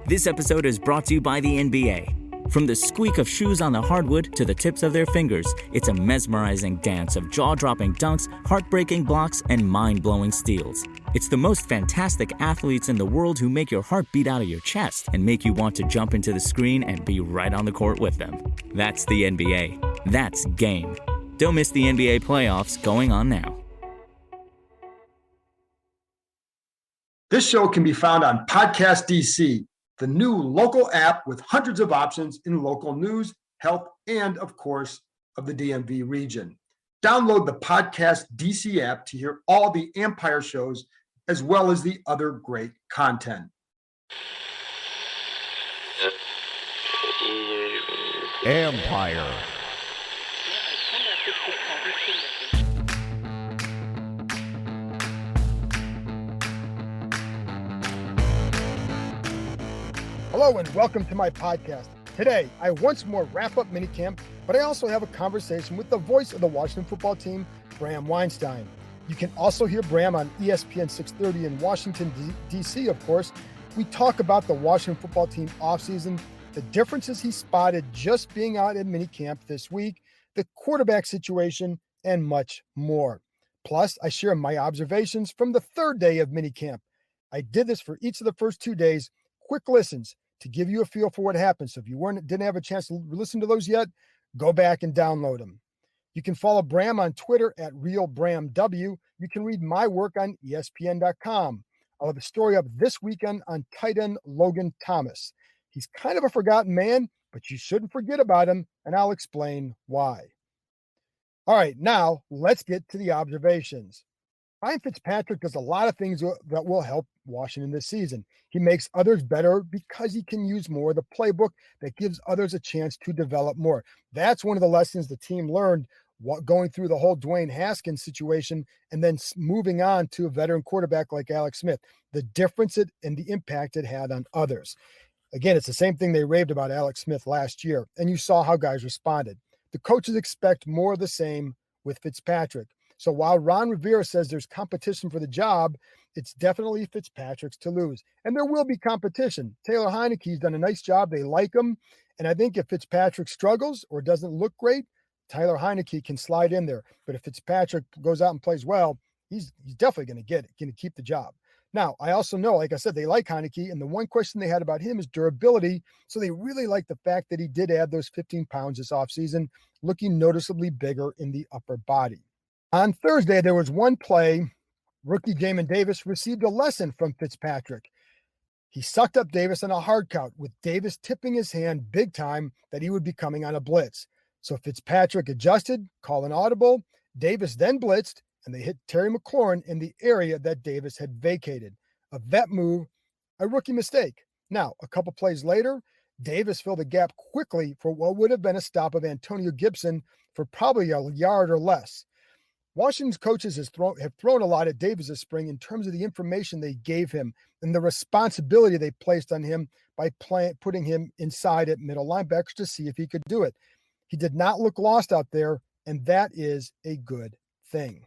This episode is brought to you by the NBA. From the squeak of shoes on the hardwood to the tips of their fingers, it's a mesmerizing dance of jaw-dropping dunks, heartbreaking blocks, and mind-blowing steals. It's the most fantastic athletes in the world who make your heart beat out of your chest and make you want to jump into the screen and be right on the court with them. That's the NBA. That's game. Don't miss the NBA playoffs going on now. This show can be found on Podcast DC, the new local app with hundreds of options in local news, health, and, of course, of the DMV region. Download the Podcast DC app to hear all the Empire shows as well as the other great content. Empire. Hello and welcome to my podcast. Today, I once more wrap up minicamp, but I also have a conversation with the voice of the Washington football team, Bram Weinstein. You can also hear Bram on ESPN 630 in Washington, D.C., of course. We talk about the Washington football team offseason, the differences he spotted just being out at minicamp this week, the quarterback situation, and much more. Plus, I share my observations from the third day of minicamp. I did this for each of the first 2 days, quick listens, to give you a feel for what happened. So if you didn't have a chance to listen to those yet, go back and download them. You can follow Bram on Twitter at RealBramW. You can read my work on ESPN.com. I'll have a story up this weekend on tight end Logan Thomas. He's kind of a forgotten man, but you shouldn't forget about him, and I'll explain why. All right, now let's get to the observations. Ryan Fitzpatrick does a lot of things that will help Washington this season. He makes others better because he can use more of the playbook that gives others a chance to develop more. That's one of the lessons the team learned going through the whole Dwayne Haskins situation and then moving on to a veteran quarterback like Alex Smith. The difference and the impact it had on others. Again, it's the same thing they raved about Alex Smith last year, and you saw how guys responded. The coaches expect more of the same with Fitzpatrick. So while Ron Rivera says there's competition for the job, it's definitely Fitzpatrick's to lose. And there will be competition. Taylor Heinecke's done a nice job. They like him. And I think if Fitzpatrick struggles or doesn't look great, Taylor Heinecke can slide in there. But if Fitzpatrick goes out and plays well, he's definitely going to get it, going to keep the job. Now, I also know, like I said, they like Heinecke. And the one question they had about him is durability. So they really like the fact that he did add those 15 pounds this offseason, looking noticeably bigger in the upper body. On Thursday, there was one play. Rookie Jamin Davis received a lesson from Fitzpatrick. He sucked up Davis on a hard count, with Davis tipping his hand big time that he would be coming on a blitz. So Fitzpatrick adjusted, called an audible. Davis then blitzed, and they hit Terry McLaurin in the area that Davis had vacated. A vet move, a rookie mistake. Now, a couple plays later, Davis filled the gap quickly for what would have been a stop of Antonio Gibson for probably a yard or less. Washington's coaches have thrown a lot at Davis this spring in terms of the information they gave him and the responsibility they placed on him by putting him inside at middle linebackers to see if he could do it. He did not look lost out there, and that is a good thing.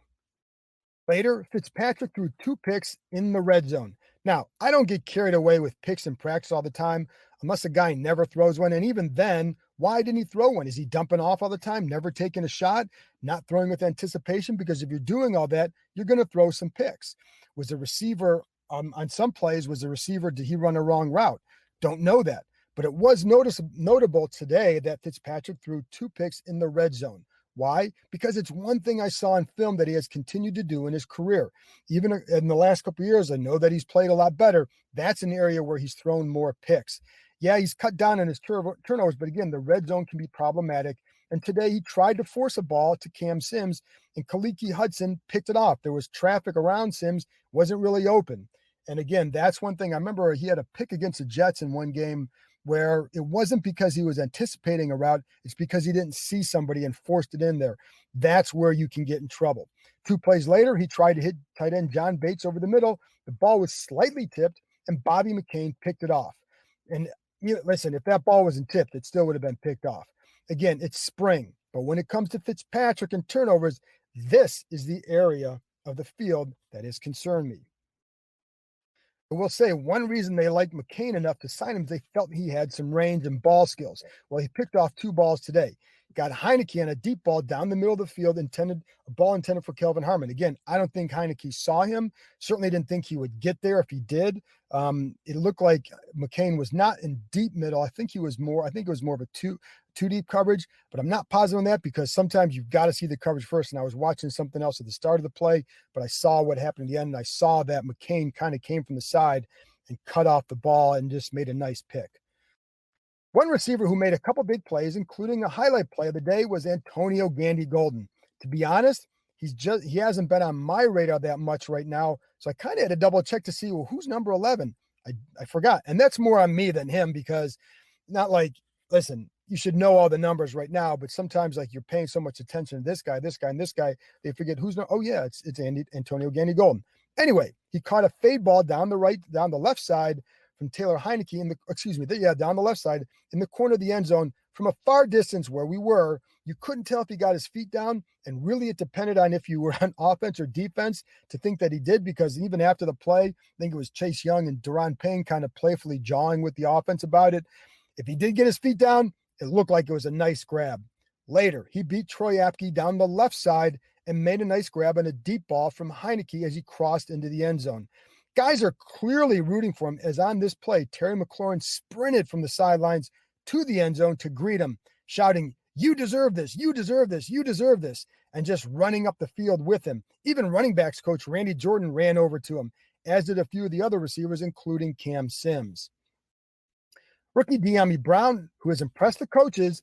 Later, Fitzpatrick threw 2 picks in the red zone. Now, I don't get carried away with picks in practice all the time, unless a guy never throws one. And even then, why didn't he throw one? Is he dumping off all the time, never taking a shot, not throwing with anticipation? Because if you're doing all that, you're going to throw some picks. Was the receiver, on some plays, did he run a wrong route? Don't know that. But it was notable today that Fitzpatrick threw 2 picks in the red zone. Why? Because it's one thing I saw in film that he has continued to do in his career. Even in the last couple of years, I know that he's played a lot better. That's an area where he's thrown more picks. Yeah, he's cut down on his turnovers, but again, the red zone can be problematic. And today he tried to force a ball to Cam Sims, and Khaliki Hudson picked it off. There was traffic around Sims, wasn't really open. And again, that's one thing. I remember he had a pick against the Jets in one game where it wasn't because he was anticipating a route. It's because he didn't see somebody and forced it in there. That's where you can get in trouble. 2 plays later, he tried to hit tight end John Bates over the middle. The ball was slightly tipped, and Bobby McCain picked it off. And listen, if that ball wasn't tipped, it still would have been picked off. Again, it's spring. But when it comes to Fitzpatrick and turnovers, this is the area of the field that has concerned me. I will say one reason they liked McCain enough to sign him is they felt he had some range and ball skills. Well, he picked off 2 balls today. Got Heinecke on a deep ball down the middle of the field, a ball intended for Kelvin Harmon. Again, I don't think Heinecke saw him. Certainly didn't think he would get there if he did. It looked like McCain was not in deep middle. I think it was more of a two deep coverage, but I'm not positive on that because sometimes you've got to see the coverage first. And I was watching something else at the start of the play, but I saw what happened at the end, and I saw that McCain kind of came from the side and cut off the ball and just made a nice pick. One receiver who made a couple big plays, including a highlight play of the day, was Antonio Gandy Golden. To be honest, he hasn't been on my radar that much right now, so I kind of had to double check to see, well, who's number 11? I forgot, and that's more on me than him because not like, listen, you should know all the numbers right now, but sometimes like you're paying so much attention to this guy, and this guy, they forget who's not. Oh yeah, it's Antonio Gandy Golden. Anyway, he caught a fade ball down the left side from Taylor Heinecke down the left side in the corner of the end zone from a far distance where we were. You couldn't tell if he got his feet down, and really it depended on if you were on offense or defense to think that he did, because even after the play, I think it was Chase Young and Daron Payne kind of playfully jawing with the offense about it. If he did get his feet down, it looked like it was a nice grab. Later, he beat Troy Apke down the left side and made a nice grab on a deep ball from Heinecke as he crossed into the end zone. Guys are clearly rooting for him, as on this play, Terry McLaurin sprinted from the sidelines to the end zone to greet him, shouting, "You deserve this, you deserve this, you deserve this," and just running up the field with him. Even running backs coach Randy Jordan ran over to him, as did a few of the other receivers, including Cam Sims. Rookie De'Ami Brown, who has impressed the coaches,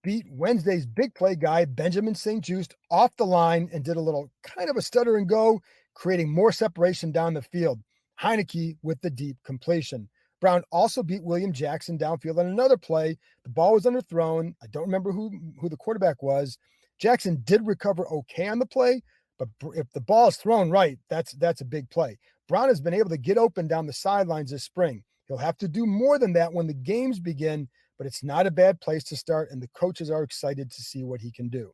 beat Wednesday's big play guy, Benjamin St-Juste, off the line and did a little kind of a stutter and go, creating more separation down the field. Heinecke with the deep completion. Brown also beat William Jackson downfield on another play. The ball was underthrown. I don't remember who the quarterback was. Jackson did recover okay on the play, but if the ball is thrown right, that's a big play. Brown has been able to get open down the sidelines this spring. He'll have to do more than that when the games begin, but it's not a bad place to start, and the coaches are excited to see what he can do.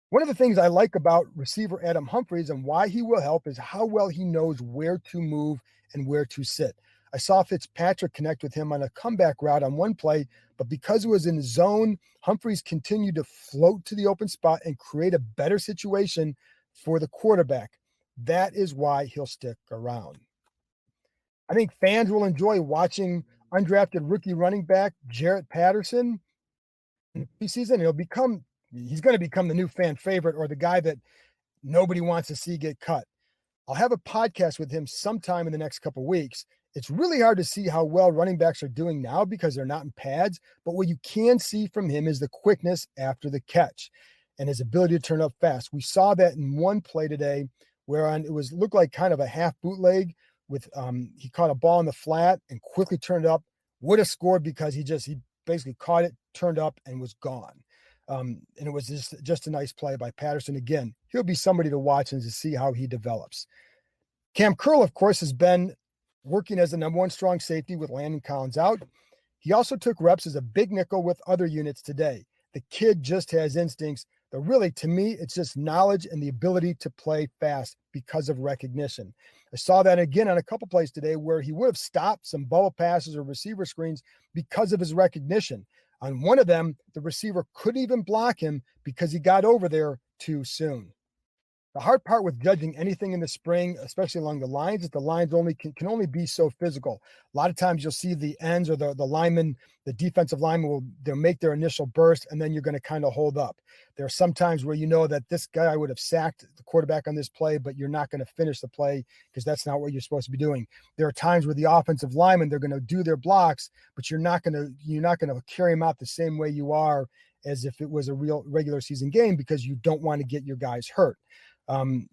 One of the things I like about receiver Adam Humphries and why he will help is how well he knows where to move and where to sit. I saw Fitzpatrick connect with him on a comeback route on one play, but because it was in zone, Humphries continued to float to the open spot and create a better situation for the quarterback. That is why he'll stick around. I think fans will enjoy watching undrafted rookie running back Jarrett Patterson in the preseason. He's going to become the new fan favorite, or the guy that nobody wants to see get cut. I'll have a podcast with him sometime in the next couple of weeks. It's really hard to see how well running backs are doing now because they're not in pads, but what you can see from him is the quickness after the catch and his ability to turn up fast. We saw that in one play today where looked like kind of a half bootleg with he caught a ball in the flat and quickly turned up, would have scored because he basically caught it, turned up, and was gone. And it was just a nice play by Patterson. Again, he'll be somebody to watch and to see how he develops. Cam Curl, of course, has been working as the number one strong safety with Landon Collins out. He also took reps as a big nickel with other units today. The kid just has instincts. But really, to me, it's just knowledge and the ability to play fast because of recognition. I saw that again on a couple plays today where he would have stopped some bubble passes or receiver screens because of his recognition. On one of them, the receiver couldn't even block him because he got over there too soon. The hard part with judging anything in the spring, especially along the lines, is the lines can only be so physical. A lot of times you'll see the ends or the linemen, the defensive linemen they'll make their initial burst, and then you're going to kind of hold up. There are some times where you know that this guy would have sacked the quarterback on this play, but you're not going to finish the play because that's not what you're supposed to be doing. There are times where the offensive linemen, they're going to do their blocks, but you're not going to carry them out the same way you are as if it was a real regular season game because you don't want to get your guys hurt.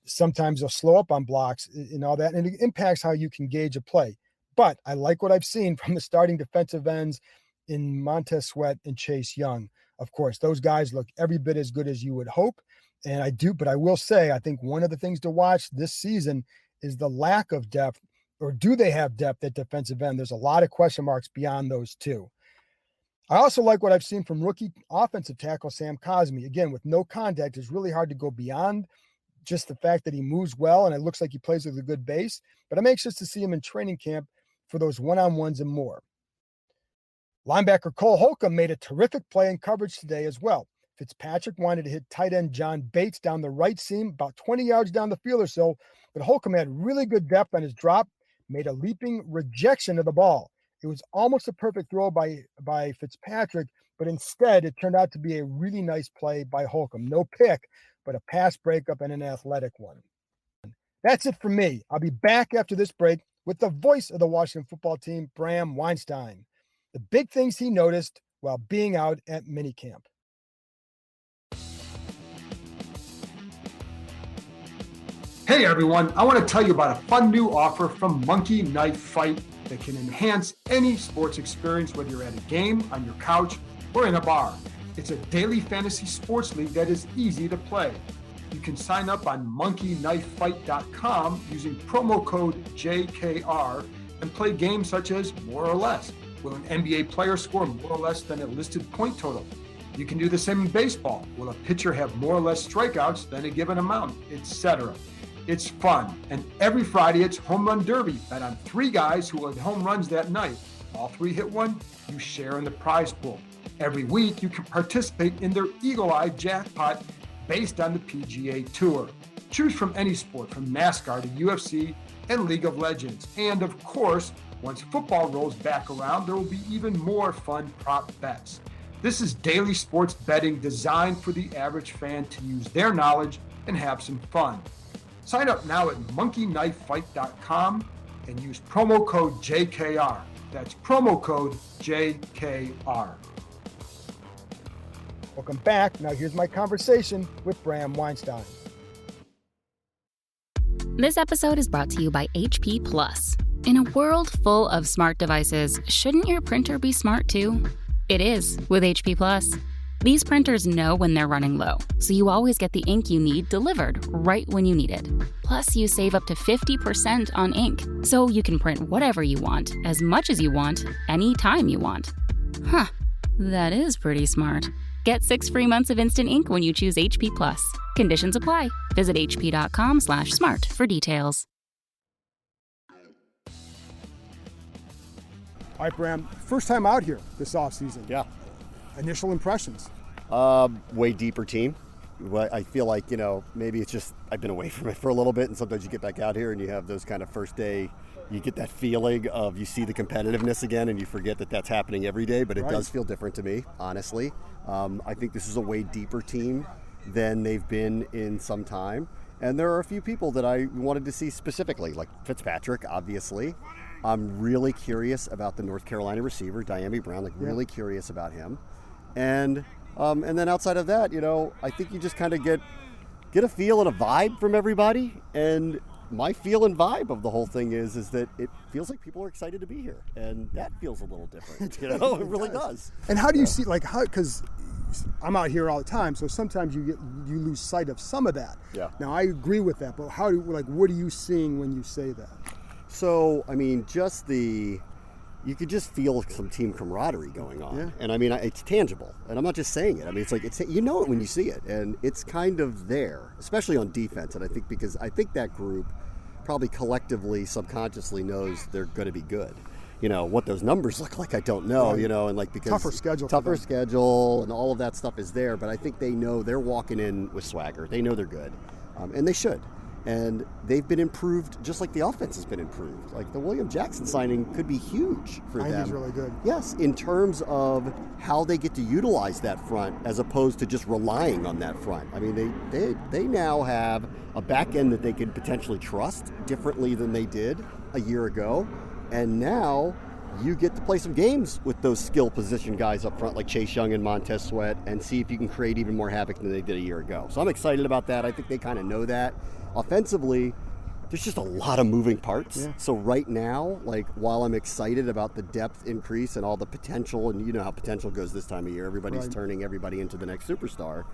Sometimes they'll slow up on blocks and all that, and it impacts how you can gauge a play. But I like what I've seen from the starting defensive ends in Montez Sweat and Chase Young. Of course, those guys look every bit as good as you would hope. And I will say, I think one of the things to watch this season is the lack of depth, or do they have depth at defensive end? There's a lot of question marks beyond those two. I also like what I've seen from rookie offensive tackle Sam Cosmi. Again, with no contact, it's really hard to go beyond just the fact that he moves well and it looks like he plays with a good base, but I'm anxious to see him in training camp for those one-on-ones and more. Linebacker Cole Holcomb made a terrific play in coverage today as well. Fitzpatrick wanted to hit tight end John Bates down the right seam, about 20 yards down the field or so, but Holcomb had really good depth on his drop, made a leaping rejection of the ball. It was almost a perfect throw by Fitzpatrick, but instead it turned out to be a really nice play by Holcomb. No pick, but a pass breakup and an athletic one. That's it for me. I'll be back after this break with the voice of the Washington football team, Bram Weinstein. The big things he noticed while being out at minicamp. Hey everyone, I want to tell you about a fun new offer from Monkey Knife Fight that can enhance any sports experience, whether you're at a game, on your couch, or in a bar. It's a daily fantasy sports league that is easy to play. You can sign up on monkeyknifefight.com using promo code JKR and play games such as More or Less. Will an NBA player score more or less than a listed point total? You can do the same in baseball. Will a pitcher have more or less strikeouts than a given amount, etc.? It's fun. And every Friday, it's Home Run Derby. Bet on 3 guys who hit home runs that night. All 3 hit one, you share in the prize pool. Every week, you can participate in their Eagle Eye jackpot based on the PGA Tour. Choose from any sport, from NASCAR to UFC and League of Legends. And of course, once football rolls back around, there will be even more fun prop bets. This is daily sports betting designed for the average fan to use their knowledge and have some fun. Sign up now at monkeyknifefight.com and use promo code JKR. That's promo code JKR. Welcome back. Now here's my conversation with Bram Weinstein. This episode is brought to you by HP Plus. In a world full of smart devices, shouldn't your printer be smart too? It is with HP Plus. These printers know when they're running low, so you always get the ink you need delivered right when you need it. Plus, you save up to 50% on ink, so you can print whatever you want, as much as you want, anytime you want. Huh, that is pretty smart. Get 6 free months of instant ink when you choose HP Plus. Conditions apply. Visit hp.com/smart for details. All right, Bram, first time out here this offseason. Yeah. Initial impressions? Way deeper team. I feel like, maybe it's just I've been away from it for a little bit, and sometimes you get back out here and you have those kind of first day, you get that feeling of you see the competitiveness again and you forget that that's happening every day, but it does feel different to me, honestly. I think this is a way deeper team than they've been in some time. And there are a few people that I wanted to see specifically, like Fitzpatrick, obviously. I'm really curious about the North Carolina receiver, Bram, really curious about him. And then outside of that, I think you just kind of get a feel and a vibe from everybody. And my feel and vibe of the whole thing is that it feels like people are excited to be here. And that feels a little different, It really does. And how do you see, because I'm out here all the time, so sometimes you lose sight of some of that. Yeah. Now, I agree with that, but what are you seeing when you say that? So, you could just feel some team camaraderie going on. Yeah. And it's tangible. And I'm not just saying it. It's it when you see it. And it's kind of there, especially on defense. And because I think that group probably collectively, subconsciously knows they're going to be good. What those numbers look like, I don't know, right. Because tougher schedule and all of that stuff is there. But I think they know they're walking in with swagger. They know they're good. And they should. And they've been improved just like the offense has been improved. Like the William Jackson signing could be huge for them. I think he's really good. Yes, in terms of how they get to utilize that front as opposed to just relying on that front. They now have a back end that they can potentially trust differently than they did a year ago. And now you get to play some games with those skill position guys up front like Chase Young and Montez Sweat and see if you can create even more havoc than they did a year ago. So I'm excited about that. I think they kind of know that. Offensively, there's just a lot of moving parts. Yeah. So right now, while I'm excited about the depth increase and all the potential, and you know how potential goes this time of year, everybody's turning everybody into the next superstar.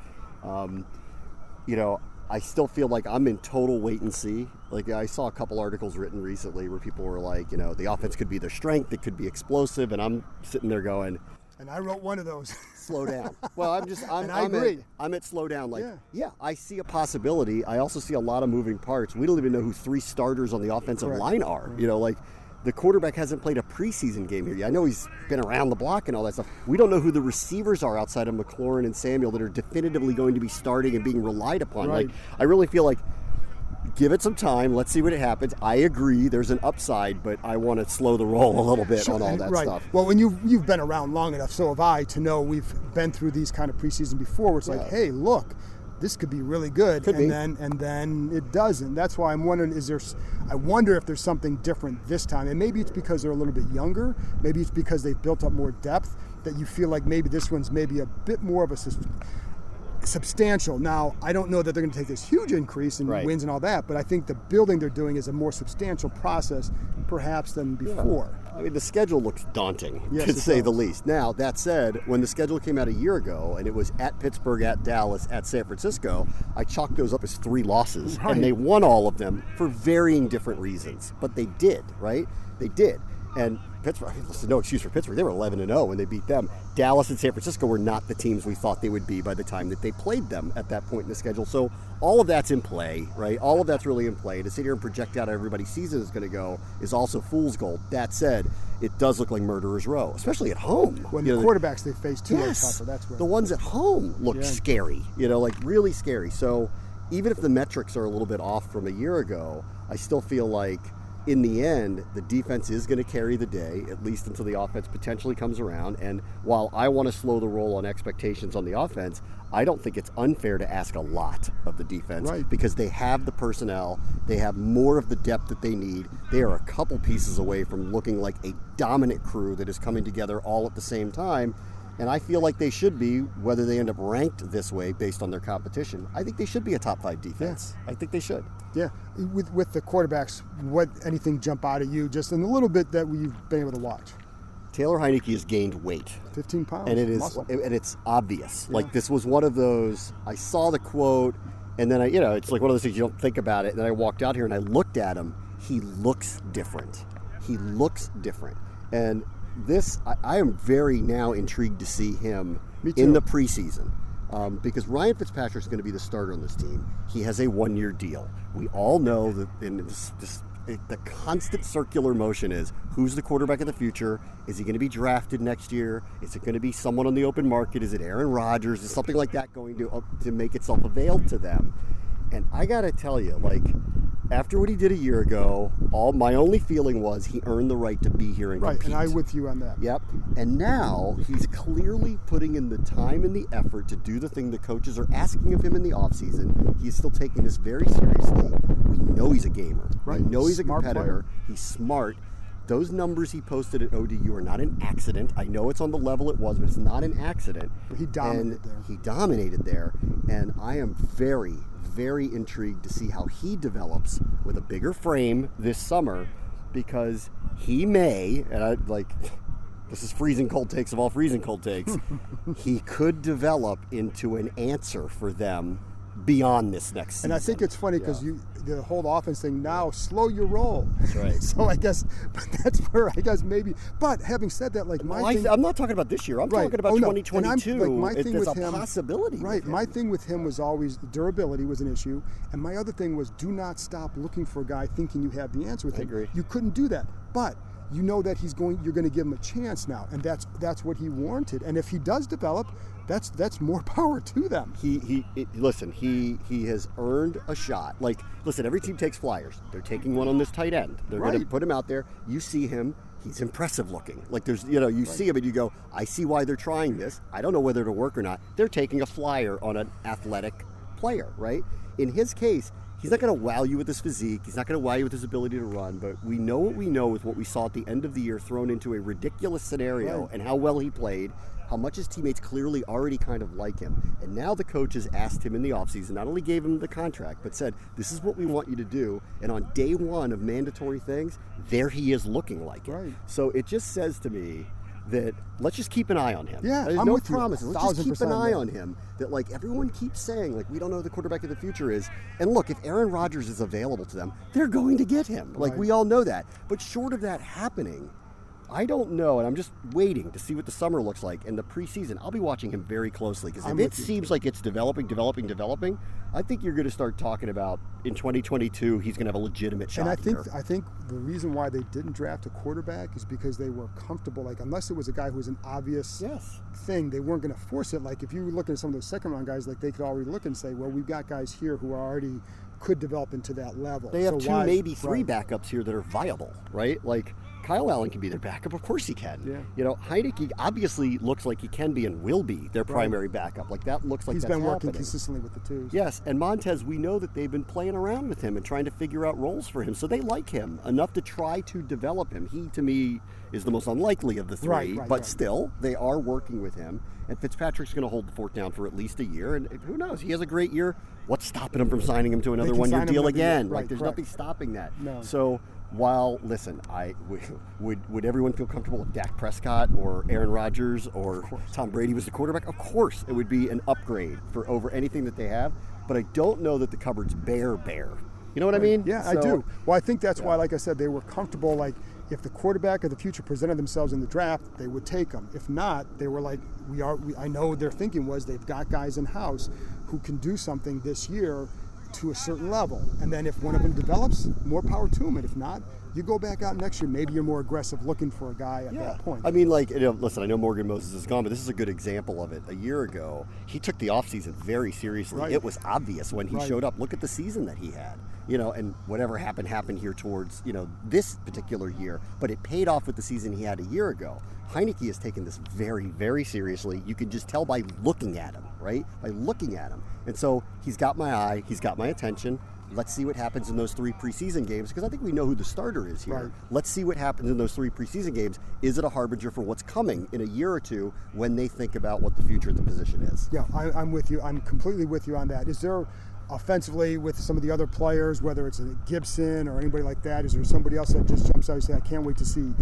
I still feel like I'm in total wait and see. I saw a couple articles written recently where people were like, the offense could be their strength, it could be explosive, and I'm sitting there going, And I wrote one of those. Slow down. Well, I agree. I'm at slow down. I see a possibility. I also see a lot of moving parts. We don't even know who 3 starters on the offensive line are. The quarterback hasn't played a preseason game here. I know he's been around the block and all that stuff. We don't know who the receivers are outside of McLaurin and Samuel that are definitively going to be starting and being relied upon. Right. I really feel like give it some time. Let's see what happens. I agree. There's an upside, but I want to slow the roll a little bit on all that stuff. Well, when you've been around long enough, so have I, to know we've been through these kind of preseason before where it's like, hey, look, this could be really good, and then it doesn't. That's why I'm wondering, I wonder if there's something different this time. And maybe it's because they're a little bit younger. Maybe it's because they've built up more depth that you feel like maybe this one's maybe a bit more of a substantial. Now, I don't know that they're going to take this huge increase in wins and all that, but I think the building they're doing is a more substantial process perhaps than before. I mean, the schedule looks daunting, to say the least. Now, that said, when the schedule came out a year ago and it was at Pittsburgh, at Dallas, at San Francisco, I chalked those up as 3 losses. Right. And they won all of them for varying different reasons. But they did, right? They did. And Pittsburgh, listen, no excuse for Pittsburgh. They were 11-0 when they beat them. Dallas and San Francisco were not the teams we thought they would be by the time that they played them at that point in the schedule. So all of that's in play, right? All of that's really in play. To sit here and project out how everybody's season is going to go is also fool's gold. That said, it does look like murderer's row, especially at home. When the quarterbacks they face too are tougher. That's where the ones at home look scary, really scary. So even if the metrics are a little bit off from a year ago, I still feel like in the end, the defense is going to carry the day, at least until the offense potentially comes around. And while I want to slow the roll on expectations on the offense, I don't think it's unfair to ask a lot of the defense because they have the personnel. They have more of the depth that they need. They are a couple pieces away from looking like a dominant crew that is coming together all at the same time. And I feel like they should be, whether they end up ranked this way based on their competition. I think they should be a top 5 defense. I think they should. Yeah. With the quarterbacks, anything jump out at you just in a little bit that you've been able to watch? Taylor Heinecke has gained weight. 15 pounds. And it's obvious. Yeah. Like, this was one of those, I saw the quote, and then it's like one of those things you don't think about it. And then I walked out here and I looked at him. He looks different. And I am very now intrigued to see him in the preseason because Ryan Fitzpatrick is going to be the starter on this team. He has a 1-year deal. We all know that the constant circular motion is who's the quarterback of the future? Is he going to be drafted next year? Is it going to be someone on the open market? Is it Aaron Rodgers? Is something like that going to make itself available to them? And I got to tell you, after what he did a year ago, my only feeling was he earned the right to be here and compete. And I'm with you on that. Yep. And now he's clearly putting in the time and the effort to do the thing the coaches are asking of him in the offseason. He's still taking this very seriously. We know he's a gamer. Right. We know he's a competitor. He's smart. Those numbers he posted at ODU are not an accident. I know it's on the level it was, but it's not an accident. He dominated there. And I am very, very intrigued to see how he develops with a bigger frame this summer because he may, this is freezing cold takes of all freezing cold takes, he could develop into an answer for them beyond this next season. And I think it's funny because the whole offense thing now, slow your roll. That's right. So I guess, but that's where I guess maybe. But having said that, I'm not talking about this year. I'm talking about 2022. There's a possibility. Right. My thing with him was always durability was an issue, and my other thing was do not stop looking for a guy thinking you have the answer with him. I agree. You couldn't do that, but. You know that you're going to give him a chance now, and that's what he warranted. And if he does develop, that's more power to them. He has earned a shot. Every team takes flyers. They're taking one on this tight end. They're going to put him out there. You see him. He's impressive looking. You see him and you go, I see why they're trying this. I don't know whether it'll work or not. They're taking a flyer on an athletic player, right? In his case, he's not going to wow you with his physique. He's not going to wow you with his ability to run. But we know what we know with what we saw at the end of the year thrown into a ridiculous scenario and how well he played, how much his teammates clearly already kind of like him. And now the coaches asked him in the offseason, not only gave him the contract, but said, this is what we want you to do. And on day one of mandatory things, there he is looking like it. Right. So it just says to me that let's just keep an eye on him. Yeah, there's I'm no with promises. You. Let's just keep an eye on him. That everyone keeps saying, we don't know who the quarterback of the future is. And look, if Aaron Rodgers is available to them, they're going to get him. We all know that. But short of that happening, I don't know, and I'm just waiting to see what the summer looks like. And the preseason, I'll be watching him very closely, because if it seems like it's developing, I think you're going to start talking about in 2022 he's going to have a legitimate shot. And I think the reason why they didn't draft a quarterback is because they were comfortable. Like, unless it was a guy who was an obvious thing, they weren't going to force it. Like, if you look at some of those second round guys, like, they could already look and say, well, we've got guys here who are already could develop into that level. They have two, maybe three backups here that are viable, right? Like, Kyle Allen can be their backup. Of course he can. Yeah. You know, Heinecke obviously looks like he can be and will be their primary backup. Like, that looks like he's that's been working happening consistently with the twos. Yes, and Montez, we know that they've been playing around with him and trying to figure out roles for him. So they like him enough to try to develop him. He, to me, is the most unlikely of the three, but still, they are working with him. And Fitzpatrick's going to hold the fort down for at least a year. And who knows? He has a great year. What's stopping him from signing him to another one-year deal again? Like, there's nothing stopping that. No. So while, listen, would everyone feel comfortable if Dak Prescott or Aaron Rodgers or Tom Brady was the quarterback? Of course, it would be an upgrade for over anything that they have. But I don't know that the cupboard's bare. You know what I mean? Yeah, I do. Well, I think that's why, like I said, they were comfortable. Like, if the quarterback of the future presented themselves in the draft, they would take them. If not, they were like, I know their thinking was they've got guys in house who can do something this year to a certain level. And then if one of them develops, more power to them. And if not, you go back out next year. Maybe you're more aggressive looking for a guy at that point. I mean, like, listen, I know Morgan Moses is gone, but this is a good example of it. A year ago, he took the offseason very seriously. Right. It was obvious when he showed up. Look at the season that he had. You know, and whatever happened here towards, this particular year. But it paid off with the season he had a year ago. Heinecke has taken this very, very seriously. You can just tell by looking at him, right? By looking at him. And so he's got my eye. He's got my attention. Let's see what happens in those 3 preseason games, because I think we know who the starter is here. Right. Let's see what happens in those 3 preseason games. Is it a harbinger for what's coming in a year or two when they think about what the future of the position is? Yeah, I'm with you. I'm completely with you on that. Is there offensively with some of the other players, whether it's a Gibson or anybody like that, is there somebody else that just jumps out and say, I can't wait to see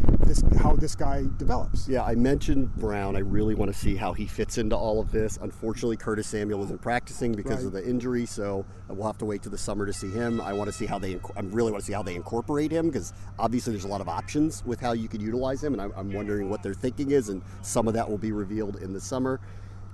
how this guy develops? Yeah, I mentioned Brown. I really want to see how he fits into all of this. Unfortunately, Curtis Samuel isn't practicing because of the injury, so we'll have to wait till the summer to see him. I want to see how they incorporate him, because obviously there's a lot of options with how you could utilize him, and I'm wondering what their thinking is, and some of that will be revealed in the summer.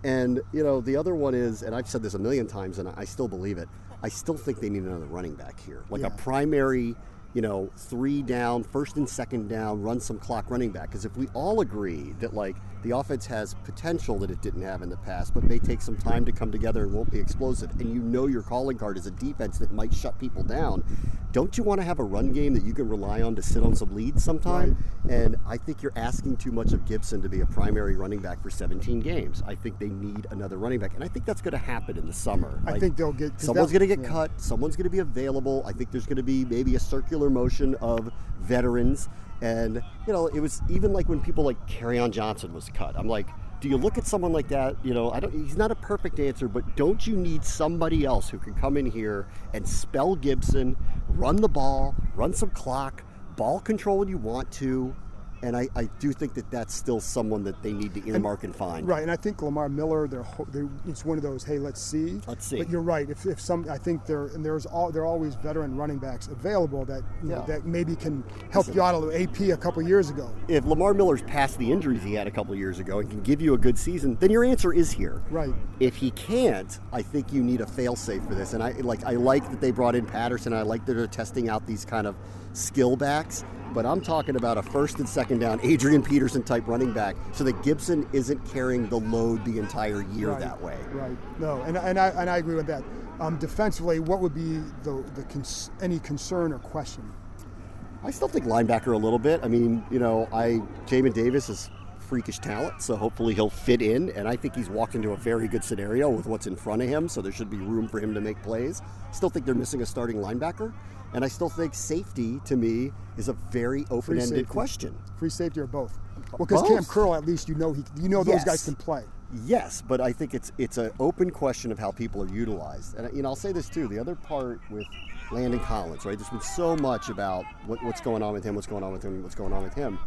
And, the other one is, and I've said this a million times, and I still believe it, I still think they need another running back here. Like a primary, 3 down, first and second down, run some clock running back. Because if we all agree that, like, the offense has potential that it didn't have in the past, but may take some time to come together and won't be explosive, and your calling card is a defense that might shut people down, don't you want to have a run game that you can rely on to sit on some leads sometime? Right. And I think you're asking too much of Gibson to be a primary running back for 17 games. I think they need another running back, and I think that's going to happen in the summer. I think they'll get... Someone's going to get cut. Someone's going to be available. I think there's going to be maybe a circular motion of veterans. And, it was even like when people like Kerryon Johnson was cut. I'm like, do you look at someone like that? He's not a perfect answer, but don't you need somebody else who can come in here and spell Gibson, run the ball, run some clock, ball control when you want to? And I do think that that's still someone that they need to earmark and find. Right, and I think Lamar Miller, it's one of those, hey, let's see. But you're right. If some, I think there are always veteran running backs available that that maybe can help you out a little. AP a couple years ago. If Lamar Miller's past the injuries he had a couple years ago and can give you a good season, then your answer is here. Right. If he can't, I think you need a fail-safe for this. And I like that they brought in Patterson. I like that they're testing out these kind of skill backs. But I'm talking about a first and second down Adrian Peterson type running back, so that Gibson isn't carrying the load the entire year that way. Right. No, and I agree with that. Defensively, what would be any concern or question? I still think linebacker a little bit. I mean, Jamin Davis is freakish talent, so hopefully he'll fit in, and I think he's walked into a very good scenario with what's in front of him, so there should be room for him to make plays. Still think they're missing a starting linebacker. And I still think safety, to me, is a very open-ended question. Free safety or both? Well, because Cam Curl, at least those guys can play. Yes, but I think it's an open question of how people are utilized. And I'll say this too: the other part with Landon Collins, right? There's been so much about what's going on with him, what's going on with him.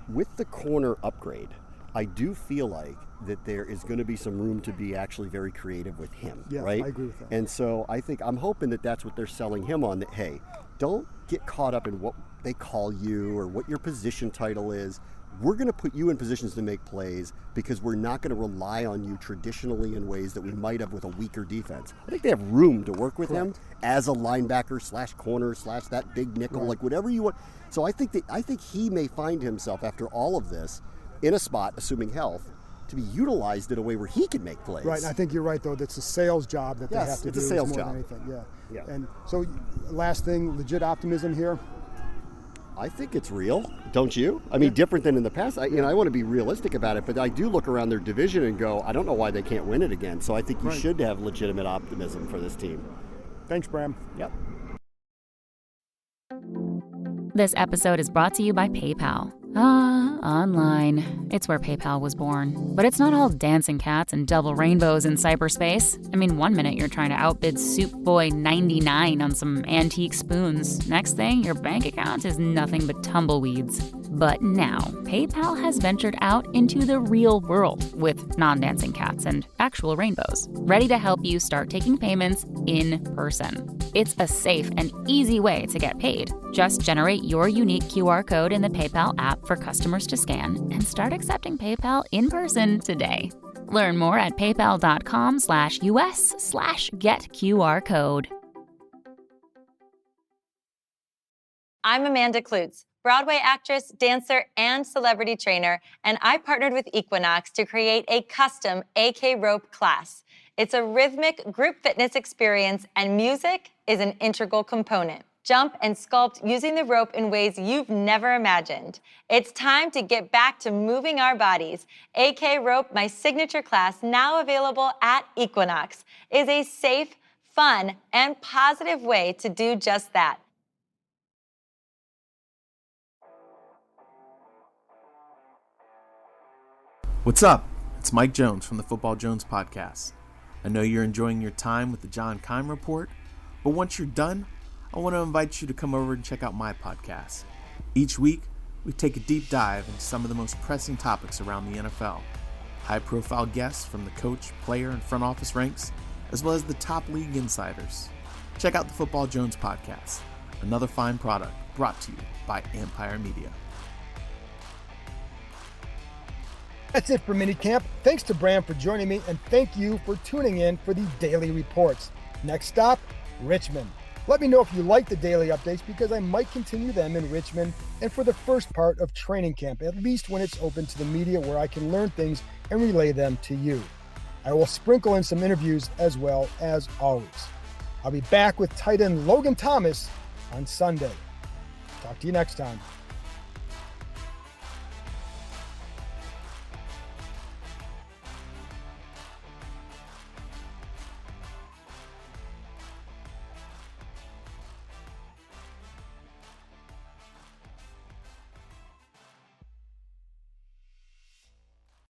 With the corner upgrade, I do feel like that there is going to be some room to be actually very creative with him, Yeah, right? I agree with that. And so I'm hoping that that's what they're selling him on, that, hey, don't get caught up in what they call you or what your position title is. We're going to put you in positions to make plays because we're not going to rely on you traditionally in ways that we might have with a weaker defense. I think they have room to work with him as a linebacker / corner / that big nickel, like whatever you want. So I think he may find himself after all of this in a spot, assuming health, to be utilized in a way where he can make plays. Right, and I think you're right, though. That's a sales job that they have to it's do. a sales more job. Than anything. Yeah. And so, last thing, legit optimism here. I think it's real, don't you? I mean, different than in the past. I want to be realistic about it, but I do look around their division and go, I don't know why they can't win it again. So I think you should have legitimate optimism for this team. Thanks, Bram. Yep. This episode is brought to you by PayPal. Online. It's where PayPal was born. But it's not all dancing cats and double rainbows in cyberspace. I mean, 1 minute you're trying to outbid Soup Boy 99 on some antique spoons. Next thing, your bank account is nothing but tumbleweeds. But now, PayPal has ventured out into the real world with non-dancing cats and actual rainbows, ready to help you start taking payments in person. It's a safe and easy way to get paid. Just generate your unique QR code in the PayPal app for customers to scan and start accepting PayPal in person today. Learn more at paypal.com/US/getQRcode. I'm Amanda Klutz, Broadway actress, dancer, and celebrity trainer, and I partnered with Equinox to create a custom AK rope class. It's a rhythmic group fitness experience, and music is an integral component. Jump and sculpt using the rope in ways you've never imagined. It's time to get back to moving our bodies. AK Rope, my signature class, now available at Equinox, is a safe, fun, and positive way to do just that. What's up? It's Mike Jones from the Football Jones podcast. I know you're enjoying your time with the John Keim Report, but once you're done, I want to invite you to come over and check out my podcast. Each week, we take a deep dive into some of the most pressing topics around the NFL. High-profile guests from the coach, player, and front office ranks, as well as the top league insiders. Check out the Football Jones podcast, another fine product brought to you by Empire Media. That's it for minicamp. Thanks to Bram for joining me, and thank you for tuning in for the daily reports. Next stop, Richmond. Let me know if you like the daily updates because I might continue them in Richmond and for the first part of training camp, at least when it's open to the media where I can learn things and relay them to you. I will sprinkle in some interviews as well as always. I'll be back with tight end Logan Thomas on Sunday. Talk to you next time.